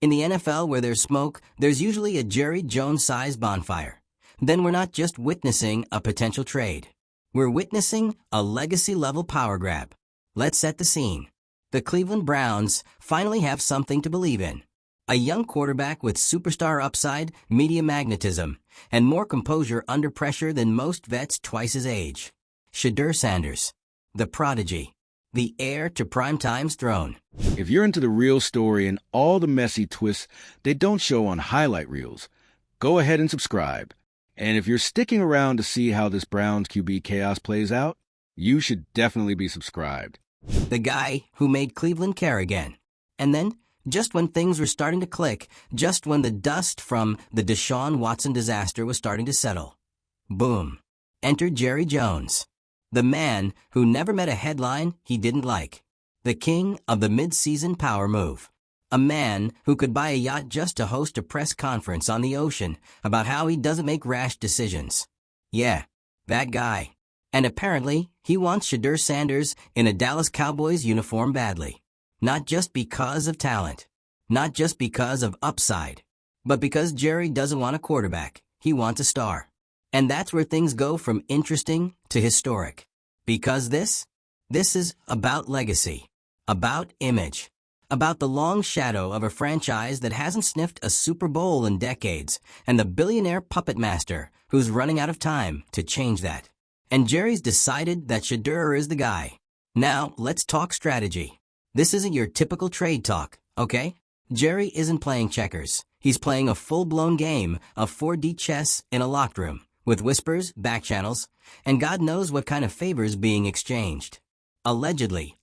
In the NFL where there's smoke, there's usually a Jerry Jones-sized bonfire. Then we're not just witnessing a potential trade. We're witnessing a legacy-level power grab. Let's set the scene. The Cleveland Browns finally have something to believe in. A young quarterback with superstar upside, media magnetism, and more composure under pressure than most vets twice his age. Shedeur Sanders, the prodigy, the heir to primetime's throne. If you're into the real story and all the messy twists they don't show on highlight reels, go ahead and subscribe. And if you're sticking around to see how this Browns QB chaos plays out, you should definitely be subscribed. The guy who made Cleveland care again. And then, just when things were starting to click, just when the dust from the Deshaun Watson disaster was starting to settle, boom, entered Jerry Jones. The man who never met a headline he didn't like. The king of the mid-season power move. A man who could buy a yacht just to host a press conference on the ocean about how he doesn't make rash decisions. Yeah, that guy. And apparently, he wants Shedeur Sanders in a Dallas Cowboys uniform badly. Not just because of talent. Not just because of upside. But because Jerry doesn't want a quarterback. He wants a star. And that's where things go from interesting to historic. Because this is about legacy. About image. About the long shadow of a franchise that hasn't sniffed a Super Bowl in decades, and the billionaire puppet master who's running out of time to change that. And Jerry's decided that Shedeur is the guy. Now, let's talk strategy. This isn't your typical trade talk, okay? Jerry isn't playing checkers. He's playing a full-blown game of 4D chess in a locked room, with whispers, back channels, and God knows what kind of favors being exchanged. Allegedly,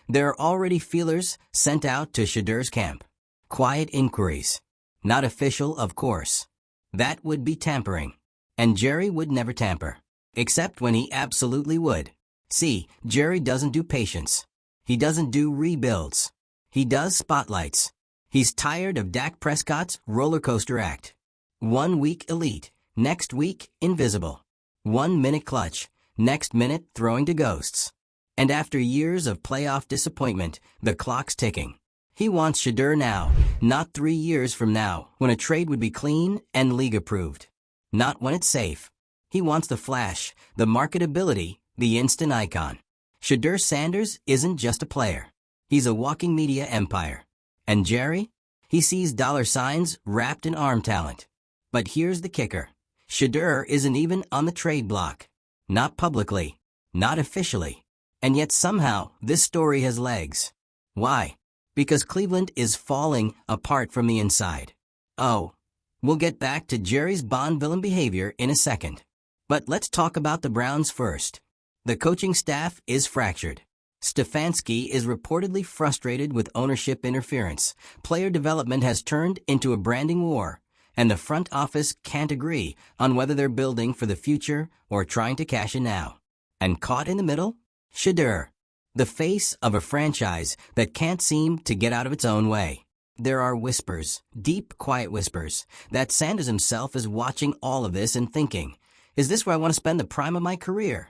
there are already feelers sent out to Shedeur's camp. Quiet inquiries. Not official, of course. That would be tampering. And Jerry would never tamper. Except when he absolutely would. See, Jerry doesn't do patience. He doesn't do rebuilds. He does spotlights. He's tired of Dak Prescott's roller coaster act. 1 week elite, next week invisible. 1 minute clutch, next minute throwing to ghosts. And after years of playoff disappointment, the clock's ticking. He wants Shedeur now, not 3 years from now, when a trade would be clean and league approved. Not when it's safe. He wants the flash, the marketability, the instant icon. Shedeur Sanders isn't just a player. He's a walking media empire. And Jerry? He sees dollar signs wrapped in arm talent. But here's the kicker. Shedeur isn't even on the trade block. Not publicly. Not officially. And yet somehow, this story has legs. Why? Because Cleveland is falling apart from the inside. Oh, we'll get back to Jerry's Bond villain behavior in a second. But let's talk about the Browns first. The coaching staff is fractured. Stefanski is reportedly frustrated with ownership interference. Player development has turned into a branding war, and the front office can't agree on whether they're building for the future or trying to cash in now. And caught in the middle? Shedeur, the face of a franchise that can't seem to get out of its own way. There are whispers, deep, quiet whispers, that Sanders himself is watching all of this and thinking, is this where I want to spend the prime of my career?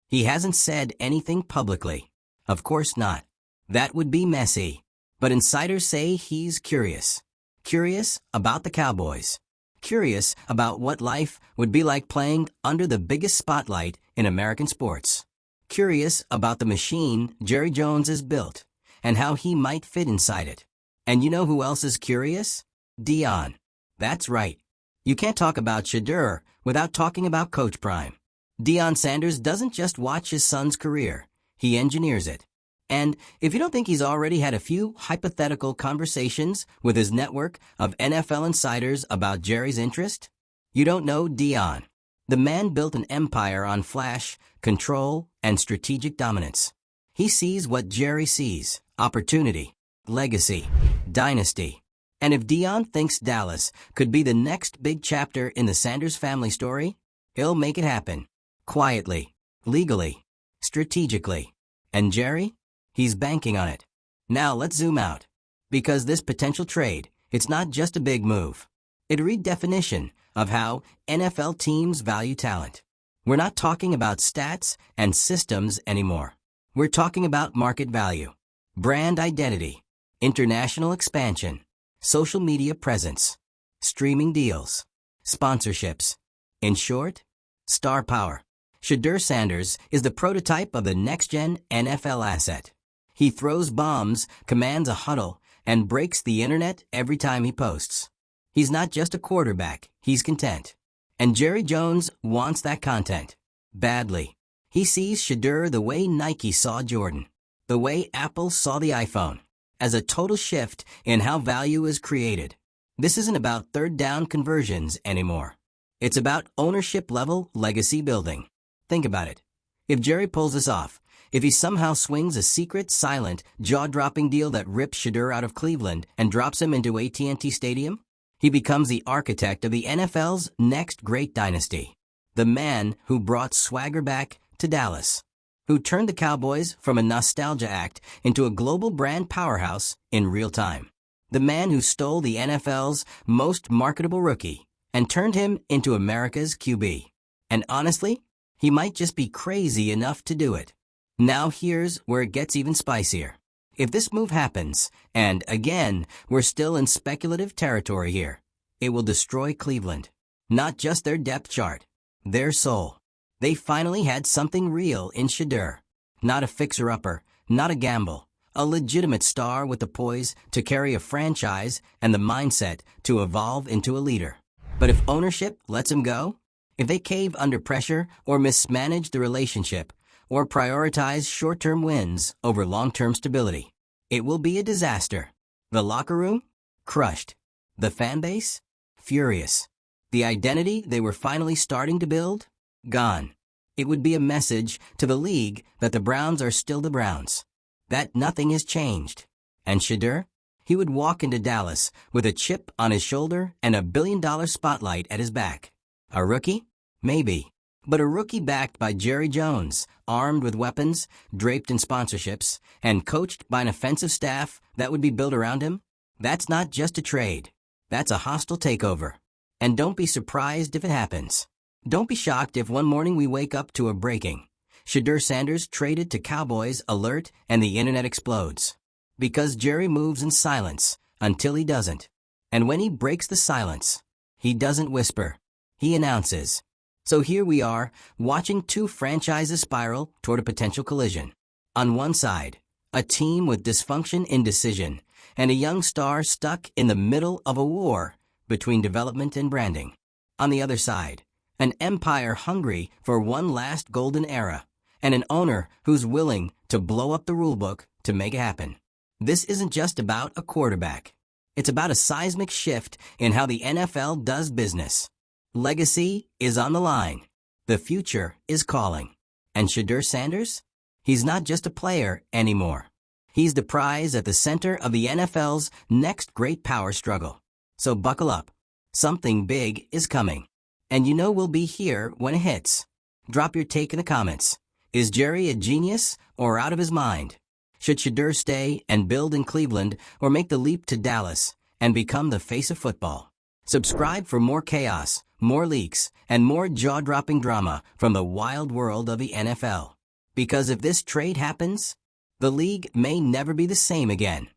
He hasn't said anything publicly. Of course not. That would be messy. But insiders say he's curious. Curious about the Cowboys. Curious about what life would be like playing under the biggest spotlight in American sports. Curious about the machine Jerry Jones has built and how he might fit inside it. And you know who else is curious? Dion. That's right. You can't talk about Shedeur without talking about Coach Prime. Deion Sanders doesn't just watch his son's career, he engineers it. And if you don't think he's already had a few hypothetical conversations with his network of NFL insiders about Jerry's interest, you don't know Dion. The man built an empire on flash, control, and strategic dominance. He sees what Jerry sees: opportunity, legacy, dynasty. And if Dion thinks Dallas could be the next big chapter in the Sanders family story, he'll make it happen. Quietly, legally, strategically. And Jerry? He's banking on it. Now let's zoom out. Because this potential trade, it's not just a big move. It's a redefinition of how NFL teams value talent. We're not talking about stats and systems anymore. We're talking about market value, brand identity, international expansion, social media presence, streaming deals, sponsorships. In short, star power. Shedeur Sanders is the prototype of the next-gen NFL asset. He throws bombs, commands a huddle, and breaks the internet every time he posts. He's not just a quarterback, he's content. And Jerry Jones wants that content. Badly. He sees Shedeur the way Nike saw Jordan, the way Apple saw the iPhone, as a total shift in how value is created. This isn't about third down conversions anymore. It's about ownership-level legacy building. Think about it. If Jerry pulls this off, if he somehow swings a secret, silent, jaw-dropping deal that rips Shedeur out of Cleveland and drops him into AT&T Stadium, he becomes the architect of the NFL's next great dynasty. The man who brought swagger back to Dallas, who turned the Cowboys from a nostalgia act into a global brand powerhouse in real time. The man who stole the NFL's most marketable rookie and turned him into America's QB. And honestly, he might just be crazy enough to do it. Now here's where it gets even spicier. If this move happens, and again, we're still in speculative territory here, it will destroy Cleveland. Not just their depth chart, their soul. They finally had something real in Shedeur. Not a fixer-upper, not a gamble. A legitimate star with the poise to carry a franchise and the mindset to evolve into a leader. But if ownership lets him go, if they cave under pressure or mismanage the relationship, or prioritize short-term wins over long-term stability, it will be a disaster. The locker room? Crushed. The fan base? Furious. The identity they were finally starting to build? Gone. It would be a message to the league that the Browns are still the Browns, that nothing has changed. And Shedeur? He would walk into Dallas with a chip on his shoulder and $1 billion spotlight at his back. A rookie? Maybe. But a rookie backed by Jerry Jones, armed with weapons, draped in sponsorships, and coached by an offensive staff that would be built around him? That's not just a trade. That's a hostile takeover. And don't be surprised if it happens. Don't be shocked if one morning we wake up to a breaking Shedeur Sanders traded to Cowboys alert and the internet explodes. Because Jerry moves in silence until he doesn't. And when he breaks the silence, he doesn't whisper. He announces. So here we are, watching two franchises spiral toward a potential collision. On one side, a team with dysfunction, indecision, and a young star stuck in the middle of a war between development and branding. On the other side, an empire hungry for one last golden era, and an owner who's willing to blow up the rulebook to make it happen. This isn't just about a quarterback. It's about a seismic shift in how the NFL does business. Legacy is on the line. The future is calling. And Shedeur Sanders? He's not just a player anymore. He's the prize at the center of the NFL's next great power struggle. So buckle up. Something big is coming. And you know we'll be here when it hits. Drop your take in the comments. Is Jerry a genius or out of his mind? Should Shedeur stay and build in Cleveland or make the leap to Dallas and become the face of football? Subscribe for more chaos, more leaks, and more jaw-dropping drama from the wild world of the NFL. Because if this trade happens, the league may never be the same again.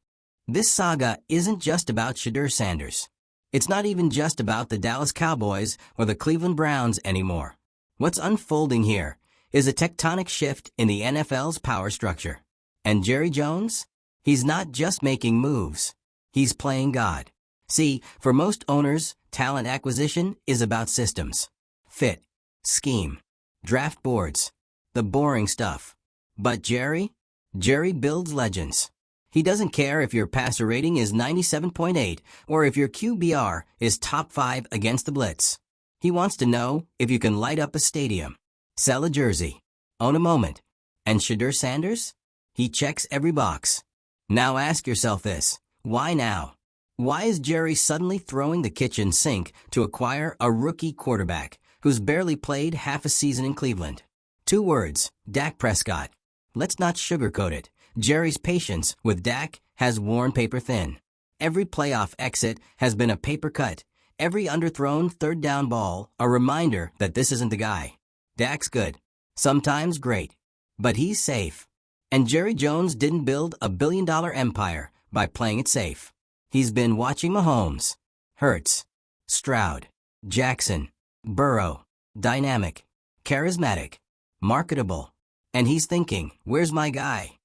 This saga isn't just about Shedeur Sanders. It's not even just about the Dallas Cowboys or the Cleveland Browns anymore. What's unfolding here is a tectonic shift in the NFL's power structure. And Jerry Jones? He's not just making moves. He's playing God. See, for most owners, talent acquisition is about systems. Fit, scheme, draft boards, the boring stuff. But Jerry builds legends. He doesn't care if your passer rating is 97.8 or if your QBR is top 5 against the blitz. He wants to know if you can light up a stadium, sell a jersey, own a moment. And Shedeur Sanders? He checks every box. Now ask yourself this. Why now? Why is Jerry suddenly throwing the kitchen sink to acquire a rookie quarterback who's barely played half a season in Cleveland? 2 words, Dak Prescott. Let's not sugarcoat it. Jerry's patience with Dak has worn paper thin. Every playoff exit has been a paper cut. Every underthrown third down ball a reminder that this isn't the guy. Dak's good. Sometimes great. But he's safe. And Jerry Jones didn't build a billion-dollar empire by playing it safe. He's been watching Mahomes, Hurts, Stroud, Jackson, Burrow, dynamic, charismatic, marketable. And he's thinking, where's my guy?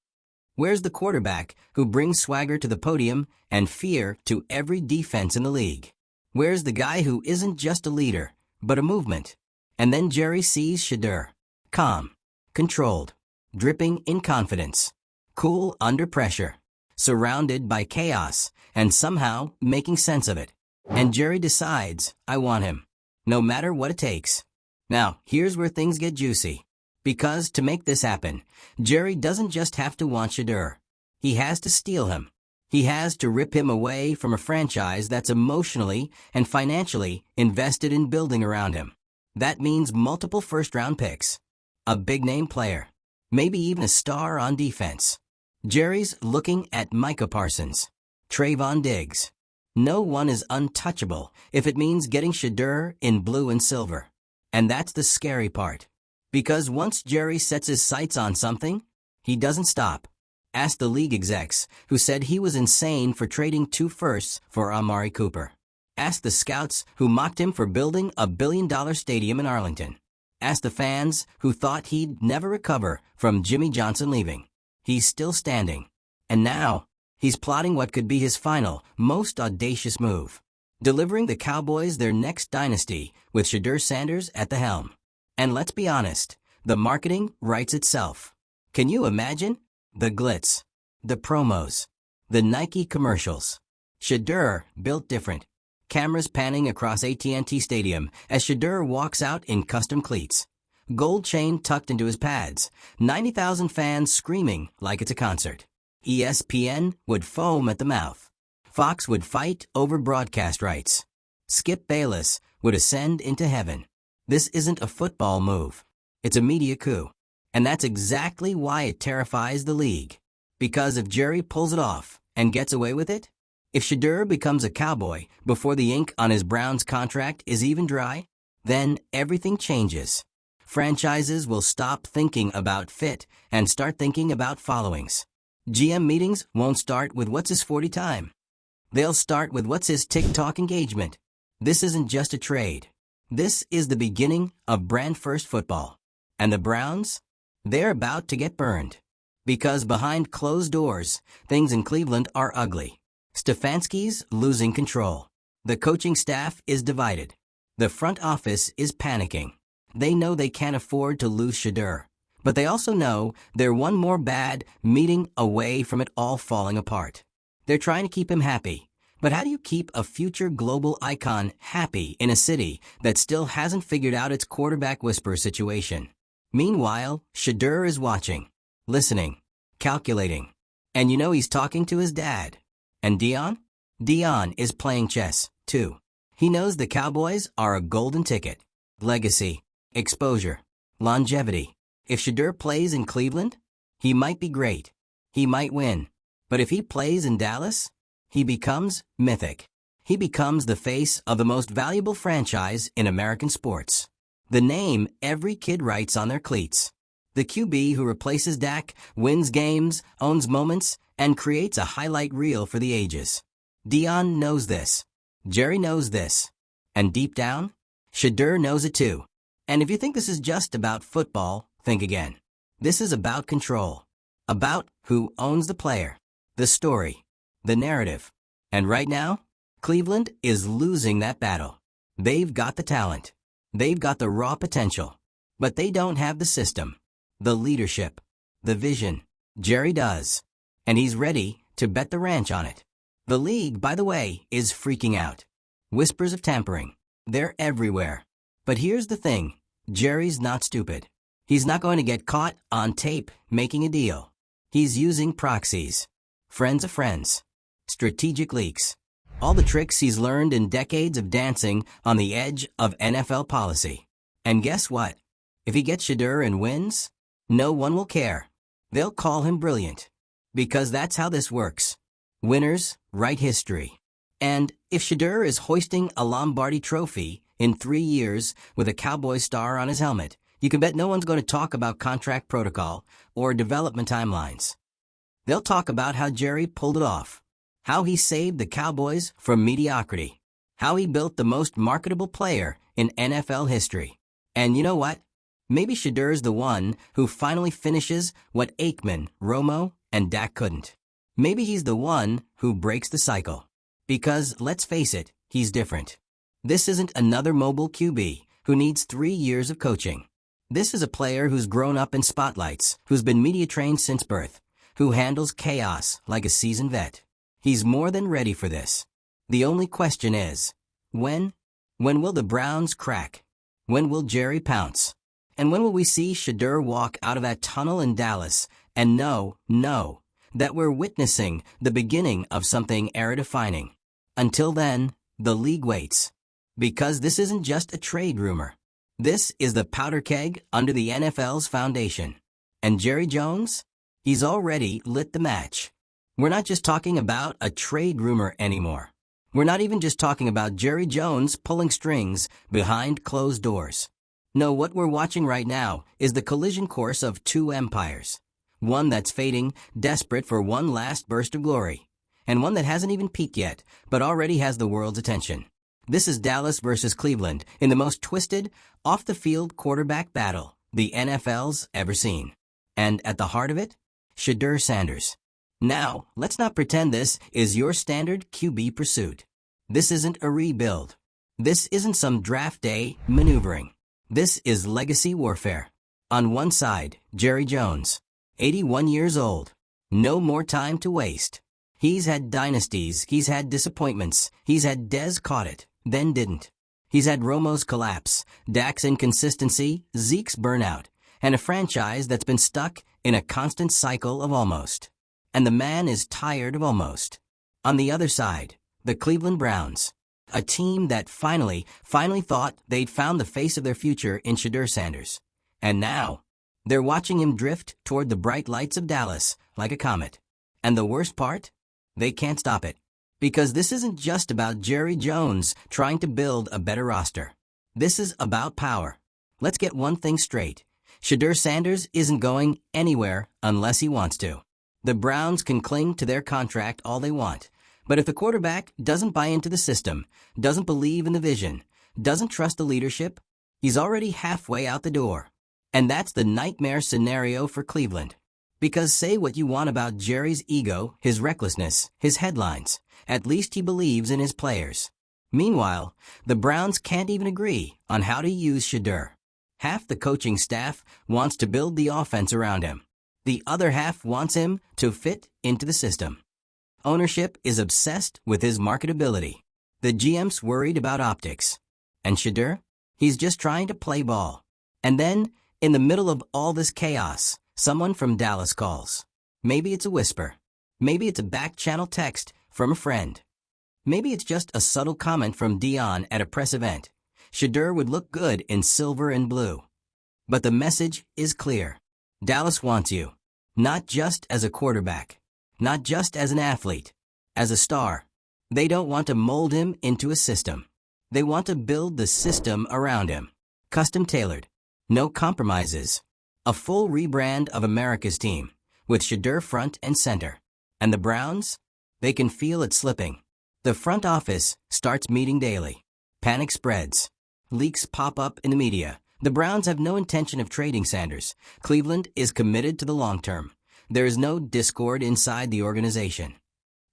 Where's the quarterback who brings swagger to the podium and fear to every defense in the league? Where's the guy who isn't just a leader, but a movement? And then Jerry sees Shedeur. Calm, controlled, dripping in confidence, cool under pressure, surrounded by chaos, and somehow making sense of it. And Jerry decides, I want him, no matter what it takes. Now, here's where things get juicy. Because to make this happen, Jerry doesn't just have to want Shedeur. He has to steal him. He has to rip him away from a franchise that's emotionally and financially invested in building around him. That means multiple first-round picks, a big-name player, maybe even a star on defense. Jerry's looking at Micah Parsons, Trayvon Diggs. No one is untouchable if it means getting Shedeur in blue and silver. And that's the scary part. Because once Jerry sets his sights on something, he doesn't stop. Ask the league execs who said he was insane for trading 2 firsts for Amari Cooper. Ask the scouts who mocked him for building a billion-dollar stadium in Arlington. Ask the fans who thought he'd never recover from Jimmy Johnson leaving. He's still standing. And now, he's plotting what could be his final, most audacious move. Delivering the Cowboys their next dynasty with Shedeur Sanders at the helm. And let's be honest, the marketing writes itself. Can you imagine? The glitz, the promos, the Nike commercials. Shedeur built different. Cameras panning across AT&T Stadium as Shedeur walks out in custom cleats. Gold chain tucked into his pads. 90,000 fans screaming like it's a concert. ESPN would foam at the mouth. Fox would fight over broadcast rights. Skip Bayless would ascend into heaven. This isn't a football move. It's a media coup. And that's exactly why it terrifies the league. Because if Jerry pulls it off and gets away with it, if Shedeur becomes a Cowboy before the ink on his Browns contract is even dry, then everything changes. Franchises will stop thinking about fit and start thinking about followings. GM meetings won't start with what's his 40 time. They'll start with what's his TikTok engagement. This isn't just a trade. This is the beginning of brand-first football. And the Browns? They're about to get burned. Because behind closed doors, things in Cleveland are ugly. Stefanski's losing control. The coaching staff is divided. The front office is panicking. They know they can't afford to lose Shedeur. But they also know they're one more bad meeting away from it all falling apart. They're trying to keep him happy. But how do you keep a future global icon happy in a city that still hasn't figured out its quarterback whisperer situation? Meanwhile, Shedeur is watching, listening, calculating. And you know he's talking to his dad. And Dion? Dion is playing chess, too. He knows the Cowboys are a golden ticket. Legacy, exposure, longevity. If Shedeur plays in Cleveland, he might be great. He might win. But if he plays in Dallas, he becomes mythic. He becomes the face of the most valuable franchise in American sports. The name every kid writes on their cleats. The QB who replaces Dak, wins games, owns moments, and creates a highlight reel for the ages. Dion knows this. Jerry knows this. And deep down, Shedeur knows it too. And if you think this is just about football, think again. This is about control. About who owns the player, the story, the narrative. And right now, Cleveland is losing that battle. They've got the talent. They've got the raw potential. But they don't have the system, the leadership, the vision. Jerry does. And he's ready to bet the ranch on it. The league, by the way, is freaking out. Whispers of tampering. They're everywhere. But here's the thing. Jerry's not stupid. He's not going to get caught on tape making a deal. He's using proxies. Friends of friends. Strategic leaks. All the tricks he's learned in decades of dancing on the edge of NFL policy. And guess what? If he gets Shedeur and wins, no one will care. They'll call him brilliant. Because that's how this works. Winners write history. And if Shedeur is hoisting a Lombardi trophy in 3 years with a Cowboy star on his helmet, you can bet no one's going to talk about contract protocol or development timelines. They'll talk about how Jerry pulled it off. How he saved the Cowboys from mediocrity. How he built the most marketable player in NFL history. And you know what? Maybe Shedeur's the one who finally finishes what Aikman, Romo, and Dak couldn't. Maybe he's the one who breaks the cycle. Because, let's face it, he's different. This isn't another mobile QB who needs 3 years of coaching. This is a player who's grown up in spotlights, who's been media trained since birth, who handles chaos like a seasoned vet. He's more than ready for this. The only question is, when? When will the Browns crack? When will Jerry pounce? And when will we see Shedeur walk out of that tunnel in Dallas and know that we're witnessing the beginning of something era-defining? Until then, the league waits. Because this isn't just a trade rumor. This is the powder keg under the NFL's foundation. And Jerry Jones? He's already lit the match. We're not just talking about a trade rumor anymore. We're not even just talking about Jerry Jones pulling strings behind closed doors. No, what we're watching right now is the collision course of two empires. One that's fading, desperate for one last burst of glory. And one that hasn't even peaked yet, but already has the world's attention. This is Dallas versus Cleveland in the most twisted, off-the-field quarterback battle the NFL's ever seen. And at the heart of it, Shedeur Sanders. Now, let's not pretend this is your standard QB pursuit. This isn't a rebuild. This isn't some draft day maneuvering. This is legacy warfare. On one side, Jerry Jones, 81 years old. No more time to waste. He's had dynasties, he's had disappointments, he's had Dez caught it, then didn't. He's had Romo's collapse, Dak's inconsistency, Zeke's burnout, and a franchise that's been stuck in a constant cycle of almost. And the man is tired of almost. On the other side, the Cleveland Browns, a team that finally thought they'd found the face of their future in Shedeur Sanders. And now, they're watching him drift toward the bright lights of Dallas like a comet. And the worst part? They can't stop it. Because this isn't just about Jerry Jones trying to build a better roster. This is about power. Let's get one thing straight. Shedeur Sanders isn't going anywhere unless he wants to. The Browns can cling to their contract all they want, but if the quarterback doesn't buy into the system, doesn't believe in the vision, doesn't trust the leadership, he's already halfway out the door. And that's the nightmare scenario for Cleveland. Because say what you want about Jerry's ego, his recklessness, his headlines, at least he believes in his players. Meanwhile, the Browns can't even agree on how to use Shedeur. Half the coaching staff wants to build the offense around him. The other half wants him to fit into the system. Ownership is obsessed with his marketability. The GM's worried about optics. And Shedeur? He's just trying to play ball. And then, in the middle of all this chaos, someone from Dallas calls. Maybe it's a whisper. Maybe it's a back-channel text from a friend. Maybe it's just a subtle comment from Dion at a press event. Shedeur would look good in silver and blue. But the message is clear. Dallas wants you. Not just as a quarterback. Not just as an athlete. As a star. They don't want to mold him into a system. They want to build the system around him. Custom tailored. No compromises. A full rebrand of America's team, with Shedeur front and center. And the Browns? They can feel it slipping. The front office starts meeting daily. Panic spreads. Leaks pop up in the media. The Browns have no intention of trading Sanders. Cleveland is committed to the long term. There is no discord inside the organization.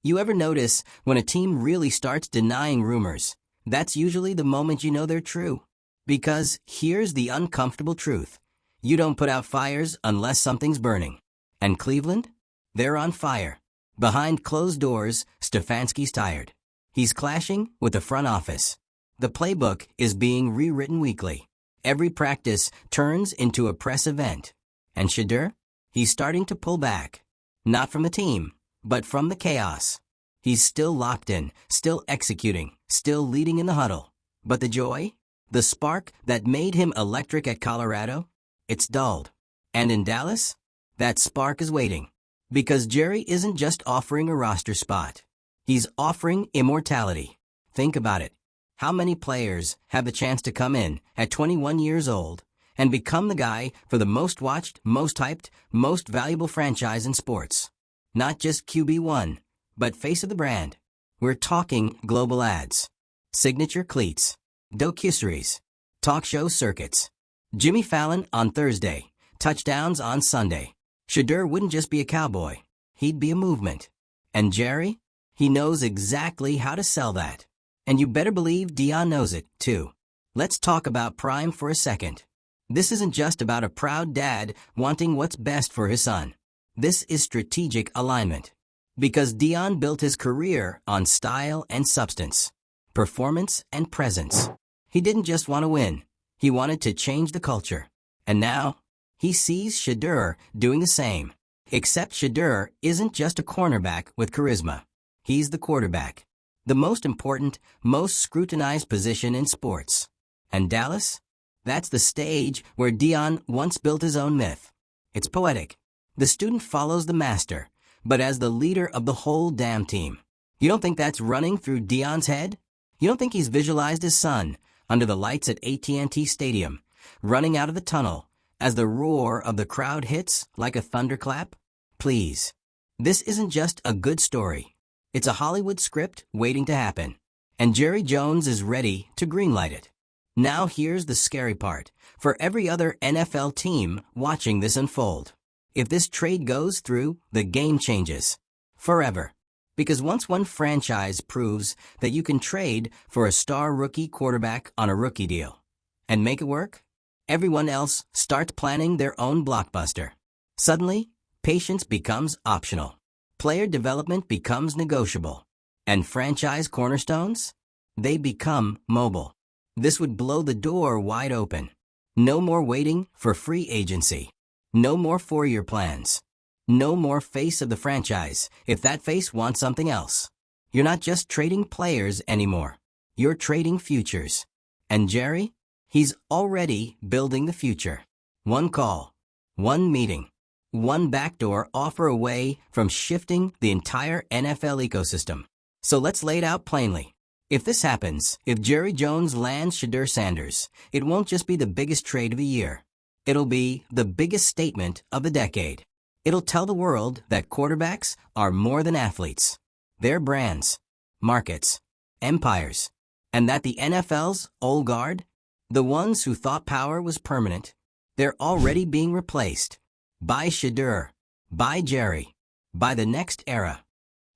You ever notice when a team really starts denying rumors? That's usually the moment you know they're true. Because here's the uncomfortable truth. You don't put out fires unless something's burning. And Cleveland? They're on fire. Behind closed doors, Stefanski's tired. He's clashing with the front office. The playbook is being rewritten weekly. Every practice turns into a press event. And Shedeur? He's starting to pull back. Not from the team, but from the chaos. He's still locked in, still executing, still leading in the huddle. But the joy? The spark that made him electric at Colorado? It's dulled. And in Dallas? That spark is waiting. Because Jerry isn't just offering a roster spot. He's offering immortality. Think about it. How many players have the chance to come in at 21 years old and become the guy for the most watched, most hyped, most valuable franchise in sports? Not just QB1, but face of the brand. We're talking global ads, signature cleats, docuseries, talk show circuits. Jimmy Fallon on Thursday, touchdowns on Sunday. Shedeur wouldn't just be a cowboy, he'd be a movement. And Jerry? He knows exactly how to sell that. And you better believe Dion knows it, too. Let's talk about Prime for a second. This isn't just about a proud dad wanting what's best for his son. This is strategic alignment. Because Dion built his career on style and substance, performance and presence. He didn't just want to win. He wanted to change the culture. And now, he sees Shedeur doing the same. Except Shedeur isn't just a cornerback with charisma. He's the quarterback. The most important, most scrutinized position in sports. And Dallas? That's the stage where Dion once built his own myth. It's poetic. The student follows the master, but as the leader of the whole damn team. You don't think that's running through Dion's head? You don't think he's visualized his son under the lights at AT&T Stadium, running out of the tunnel as the roar of the crowd hits like a thunderclap? Please. This isn't just a good story. It's a Hollywood script waiting to happen. And Jerry Jones is ready to greenlight it. Now here's the scary part for every other NFL team watching this unfold. If this trade goes through, the game changes. Forever. Because once one franchise proves that you can trade for a star rookie quarterback on a rookie deal and make it work, everyone else starts planning their own blockbuster. Suddenly, patience becomes optional. Player development becomes negotiable. And franchise cornerstones? They become mobile. This would blow the door wide open. No more waiting for free agency. No more four-year plans. No more face of the franchise if that face wants something else. You're not just trading players anymore. You're trading futures. And Jerry? He's already building the future. One call, one meeting, one backdoor offer away from shifting the entire NFL ecosystem. So let's lay it out plainly. If this happens, if Jerry Jones lands Shedeur Sanders, it won't just be the biggest trade of the year. It'll be the biggest statement of the decade. It'll tell the world that quarterbacks are more than athletes. They're brands, markets, empires. And that the NFL's old guard, the ones who thought power was permanent, they're already being replaced by Shedeur, by Jerry, by the next era.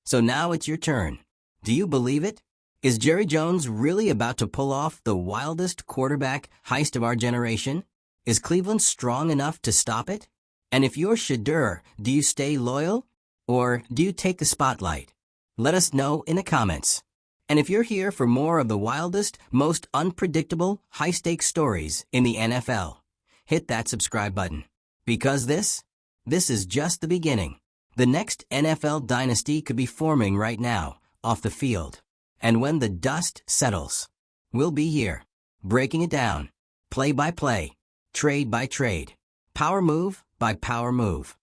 So now it's your turn. Do you believe it? Is Jerry Jones really about to pull off the wildest quarterback heist of our generation? Is Cleveland strong enough to stop it? And if you're Shedeur, do you stay loyal? Or do you take the spotlight? Let us know in the comments. And if you're here for more of the wildest, most unpredictable, high-stakes stories in the NFL, hit that subscribe button. Because this is just the beginning. The next NFL dynasty could be forming right now, off the field. And when the dust settles, we'll be here, breaking it down, play by play, trade by trade, power move by power move.